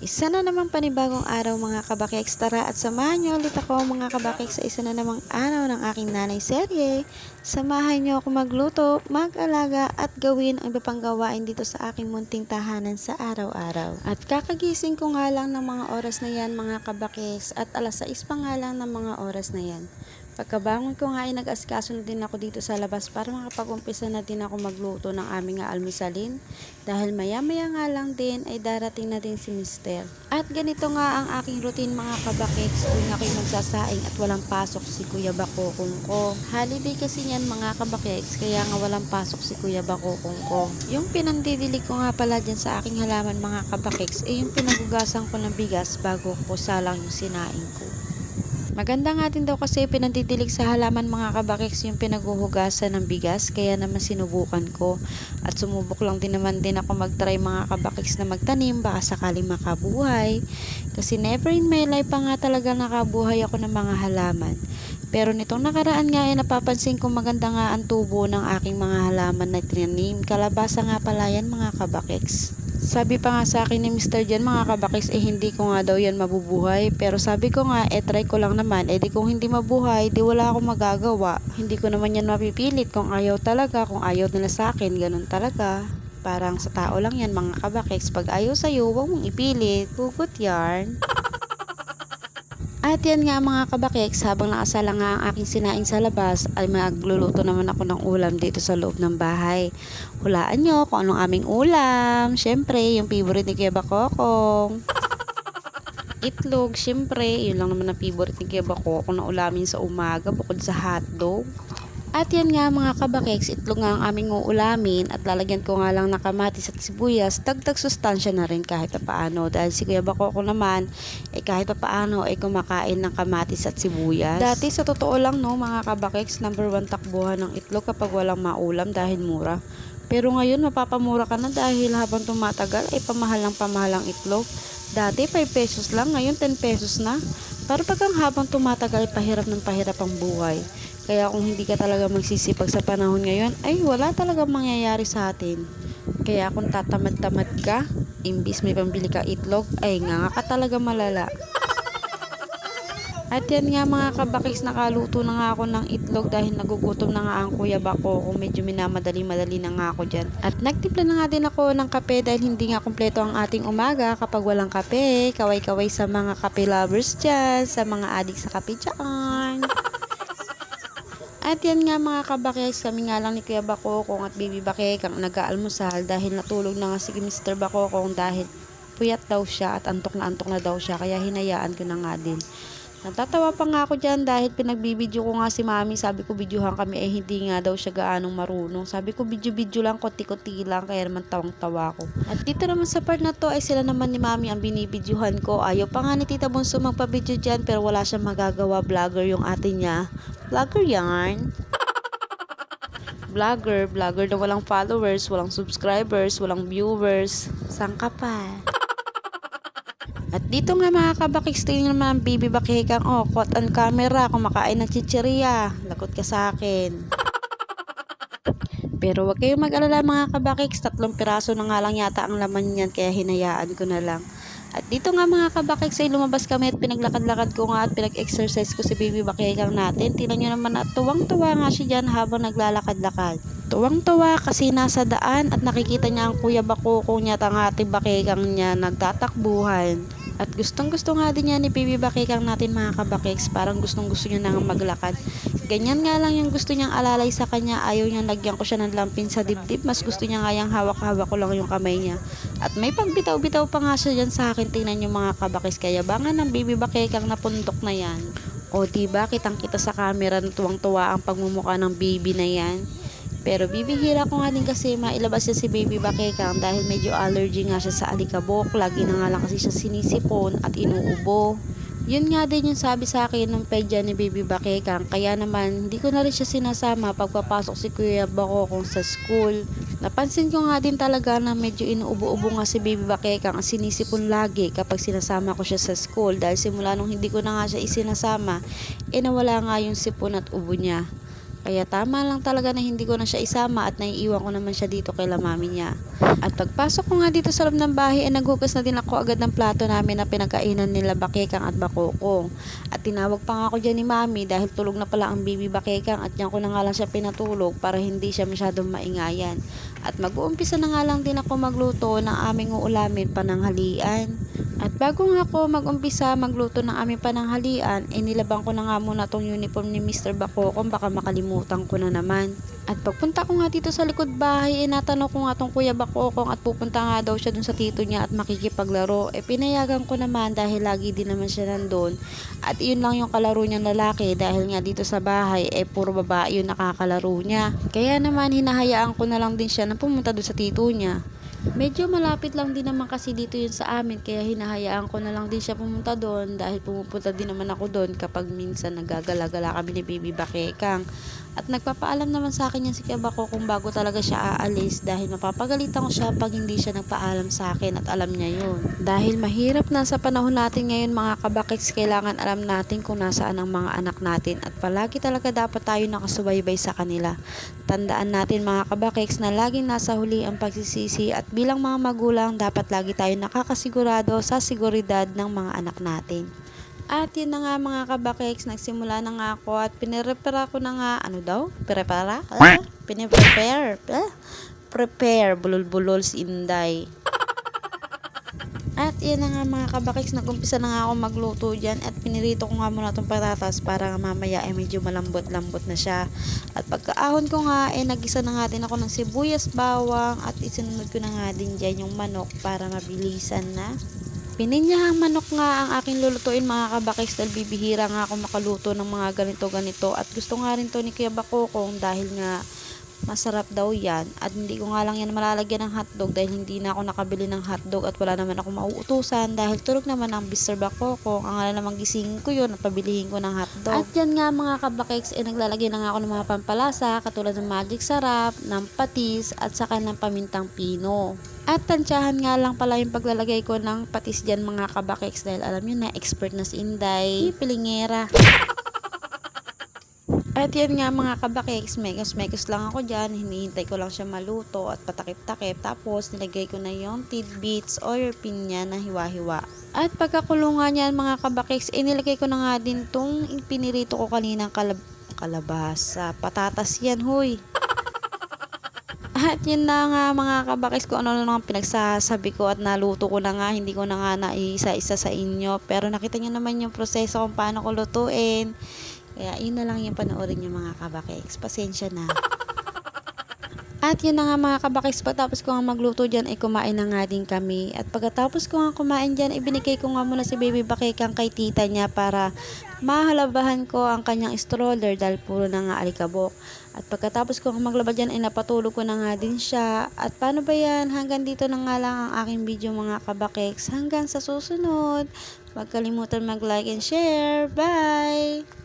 Isa na namang panibagong araw mga kabakeks, tara at samahan niyo ulit ako mga kabakeks sa isa na namang araw ng aking nanay serye. Samahan niyo ako magluto, mag-alaga at gawin ang iba pang gawain dito sa aking munting tahanan sa araw-araw. At kakagising ko nga lang ng mga oras na yan mga kabakeks at alas 6 pa nga lang ng mga oras na yan. Pagkabangon ko nga ay nag-asikaso na din ako dito sa labas para makapag-umpisa na din ako magluto ng aming almusalin dahil maya-maya nga lang din ay darating na din si Mister. At ganito nga ang aking routine mga kabakeks tuwing ako'y magsasaing at walang pasok si Kuya Bakokong ko. Holiday kasi niyan mga kabakeks kaya nga walang pasok si Kuya Bakokong ko. Yung pinandidilig ko nga pala dyan sa aking halaman mga kabakeks ay yung pinagugasan ko ng bigas bago ko salang yung sinaing ko. Maganda nga din daw kasi pinandidilig sa halaman mga kabakeks yung pinaguhugasan ng bigas kaya naman sinubukan ko at sumubok lang din naman din ako mag-try mga kabakeks na magtanim baka sakaling makabuhay kasi never in my life pa nga talaga nakabuhay ako ng mga halaman. Pero nitong nakaraan nga ay napapansin ko maganda nga ang tubo ng aking mga halaman na tinanim. Kalabasa nga pala yan mga kabakeks. Sabi pa nga sa akin ni Mr. Jan mga kabakis hindi ko nga daw yan mabubuhay. Pero sabi ko nga try ko lang naman. Di kung hindi mabuhay, di wala akong magagawa. Hindi ko naman yan mapipilit kung ayaw talaga, kung ayaw nila sa akin, ganun talaga. Parang sa tao lang yan mga kabakis. Pag ayaw sa'yo, huwag mong ipilit. Hugot yarn. At yan nga mga kabakeks, habang nakasala nga ang aking sinaing sa labas, ay magluluto naman ako ng ulam dito sa loob ng bahay. Hulaan nyo kung anong aming ulam. Siyempre, yung favorite ni Kuya Bakokong. Itlog, siyempre, yun lang naman ang favorite ni Kuya Bakokong na ulamin sa umaga bukod sa hotdog. At yan nga mga kabakeks, itlog nga ang aming uulamin at lalagyan ko nga lang ng kamatis at sibuyas, dagdag sustansya na rin kahit paano dahil si Kuya Bakoko naman kahit paano ay kumakain ng kamatis at sibuyas. Dati sa totoo lang no mga kabakeks, number 1 takbuhan ng itlog kapag walang maulam dahil mura. Pero ngayon mapapamura ka na dahil habang tumatagal ay pamahal ang itlog. Dati 5 pesos lang, ngayon 10 pesos na. Para pagkang habang tumatagal pahirap ng pahirap ang buhay. Kaya kung hindi ka talaga magsisipag sa panahon ngayon, ay wala talagang mangyayari sa atin. Kaya kung tatamad-tamad ka, imbis may pambili ka itlog, ay nga ka talaga malala. At yan nga mga kabakis, nakaluto na nga ako ng itlog dahil nagugutom na nga ang Kuya Bako kung medyo minamadali-madali na nga ako dyan. At nagtimpla na nga din ako ng kape dahil hindi nga kumpleto ang ating umaga kapag walang kape. Kaway-kaway sa mga kape lovers dyan, sa mga adik sa kape dyan. At yan nga mga kabakeks, kami nga lang ni Kuya Bakokong at Baby Bakek ang nag-aalmusal dahil natulog na nga si Mr. Bakokong dahil puyat daw siya at antok na daw siya kaya hinayaan ko na nga din. Natatawa pa nga ako dyan dahil pinagbibideo ko nga si Mami, sabi ko videohan kami hindi nga daw siya gaanong marunong. Sabi ko video lang, konti-konti lang kaya naman tawang-tawa ko. At dito naman sa part na to ay sila naman ni Mami ang binibidyohan ko. Ayaw pa nga ni Tita Bunso magpa-video dyan pero wala siyang magagawa, vlogger yung ate niya. Vlogger yarn. Vlogger na walang followers, walang subscribers, walang viewers. Saan ka pa? At dito nga mga kabakeks, tingnan naman ang Baby Bakekang, caught on camera, kumakain ng chichirya. Lagot ka sa akin. Pero wag kayong mag-alala mga kabakeks, 3 piraso na nga lang yata ang laman niyan kaya hinayaan ko na lang. At dito nga mga kabakeks ay lumabas kami at pinaglakad-lakad ko nga at pinag-exercise ko si Baby Bakekang natin. Tingnan nyo naman at tuwang-tuwa nga siya dyan habang naglalakad-lakad. Tuwang-tuwa kasi nasa daan at nakikita niya ang Kuya Bakokong niya at ang ating Bakekang niya nagtatakbuhan. At gustong-gusto nga din niya ni Baby Bakekang natin mga kabakeks, parang gustong-gusto niya nang maglakad. Ganyan nga lang yung gusto niyang alalay sa kanya, ayaw niyang lagyan ko siya ng lampin sa dibdib, mas gusto niya nga yung hawak-hawak ko lang yung kamay niya. At may pagbitaw-bitaw pa nga siya dyan sa akin, tingnan yung mga kabakeks, kaya bangan ng Baby Bakekang na pundok na yan. O diba, kitang-kita sa camera na tuwang-tuwa ang pagmumukha ng baby na yan. Pero bibihira ko nga din kasi mailabas siya si Baby Bakekang dahil medyo allergy nga siya sa alikabok. Lagi na nga lang kasi siya sinisipon at inuubo. Yun nga din yung sabi sa akin ng pedya ni Baby Bakekang. Kaya naman hindi ko na rin siya sinasama pagpapasok si Kuya Bakokong sa school. Napansin ko nga din talaga na medyo inuubo-ubo nga si Baby Bakekang ang sinisipon lagi kapag sinasama ko siya sa school. Dahil simula nung hindi ko na nga siya isinasama, nawala nga yung sipon at ubo niya. Kaya tama lang talaga na hindi ko na siya isama at naiiwan ko naman siya dito kay mami niya. At pagpasok ko nga dito sa loob ng bahay ay naghugas na din ako agad ng plato namin na pinagkainan nila Bakekang at Bakokong. At tinawag pa nga ako dyan ni mami dahil tulog na pala ang baby Bakekang at diyan ko na nga lang siya pinatulog para hindi siya masyadong maingayan. At mag-uumpisa na nga lang din ako magluto ng aming uulamin pananghalian. At bago nga ako mag-umpisa magluto ng aming pananghalian, nilabang ko na nga muna tong uniform ni Mr. Bakokong, baka makalimutan ko na naman. At pagpunta ko nga dito sa likod bahay, natanong ko nga tong Kuya Bakokong at pupunta nga daw siya dun sa tito niya at makikipaglaro. Pinayagan ko naman dahil lagi din naman siya nandun. At yun lang yung kalaro niyang lalaki dahil nga dito sa bahay puro babae yung nakakalaro niya. Kaya naman hinahayaan ko na lang din siya na pumunta dun sa tito niya. Medyo malapit lang din naman kasi dito yun sa amin kaya hinahayaan ko na lang din siya pumunta doon dahil pumupunta din naman ako doon kapag minsan nagagala-gala kami ni Baby Bakekang. At nagpapaalam naman sa akin yan si Kabako kung bago talaga siya aalis dahil mapapagalitan ko siya pag hindi siya nagpaalam sa akin at alam niya yun. Dahil mahirap na sa panahon natin ngayon mga kabakeks, kailangan alam natin kung nasaan ang mga anak natin at palagi talaga dapat tayo nakasubaybay sa kanila. Tandaan natin mga kabakeks na laging nasa huli ang pagsisisi at bilang mga magulang dapat lagi tayo nakakasigurado sa seguridad ng mga anak natin. At yun na nga mga kabakeks, nagsimula na nga ako at pinirepara ko na nga, ano daw? Prepare? Prepare, bulol-bulol si Inday. At yun na nga mga kabakeks, nag-umpisa na nga ako magluto dyan at pinirito ko nga muna itong patatas para mamaya medyo malambot-lambot na siya. At pagkaahon ko nga nagisa na nga din ako ng sibuyas, bawang at isunod ko na nga din dyan yung manok para mabilisan na. Pininyahang manok nga ang aking lulutuin mga kabakeks dahil bibihira nga ako makaluto ng mga ganito-ganito at gusto nga rin to ni Kuya Bakokong dahil nga masarap daw yan at hindi ko nga lang yan malalagyan ng hotdog dahil hindi na ako nakabili ng hotdog at wala naman ako mauutusan dahil tulog naman ang Mr. Bakokong, ang alam namang gisingin ko yun at pabilihin ko ng hotdog. At yan nga mga kabakeks naglalagay na nga ako ng mga pampalasa katulad ng magic sarap, ng patis at saka ng pamintang pino. At tansyahan nga lang pala yung paglalagay ko ng patis dyan mga kabakeks dahil alam nyo na expert na si Inday, pilingera. At yan nga mga kabakeks, mekos lang ako dyan, hinihintay ko lang siya maluto at patakip-takip. Tapos nilagay ko na yung tidbits or pinya na hiwa-hiwa. At pagkakulungan yan mga kabakeks, nilagay ko na nga din tong pinirito ko kaninang kalabasa. Patatas yan, huy. At yun na nga mga kabakis ko ano lang pinagsasabi ko at naluto ko na nga, hindi ko na nga naisa-isa sa inyo. Pero nakita nyo naman yung proseso kung paano ko lutuin. Kaya yun na lang yung panoorin nyo mga kabakis. Pasensya na. At yun na nga mga kabakis, pagtapos ko nga magluto dyan kumain na nga din kami. At pagkatapos ko nga kumain dyan, ibinigay ko nga muna si Baby Bakekang kay tita niya para mahalabahan ko ang kanyang stroller dahil puro na nga alikabok. At pagkatapos ko nga maglaba dyan napatulog ko na nga din siya. At paano ba yan? Hanggang dito na nga lang ang aking video mga kabakeks. Hanggang sa susunod. Huwag kalimutan mag-like and share. Bye!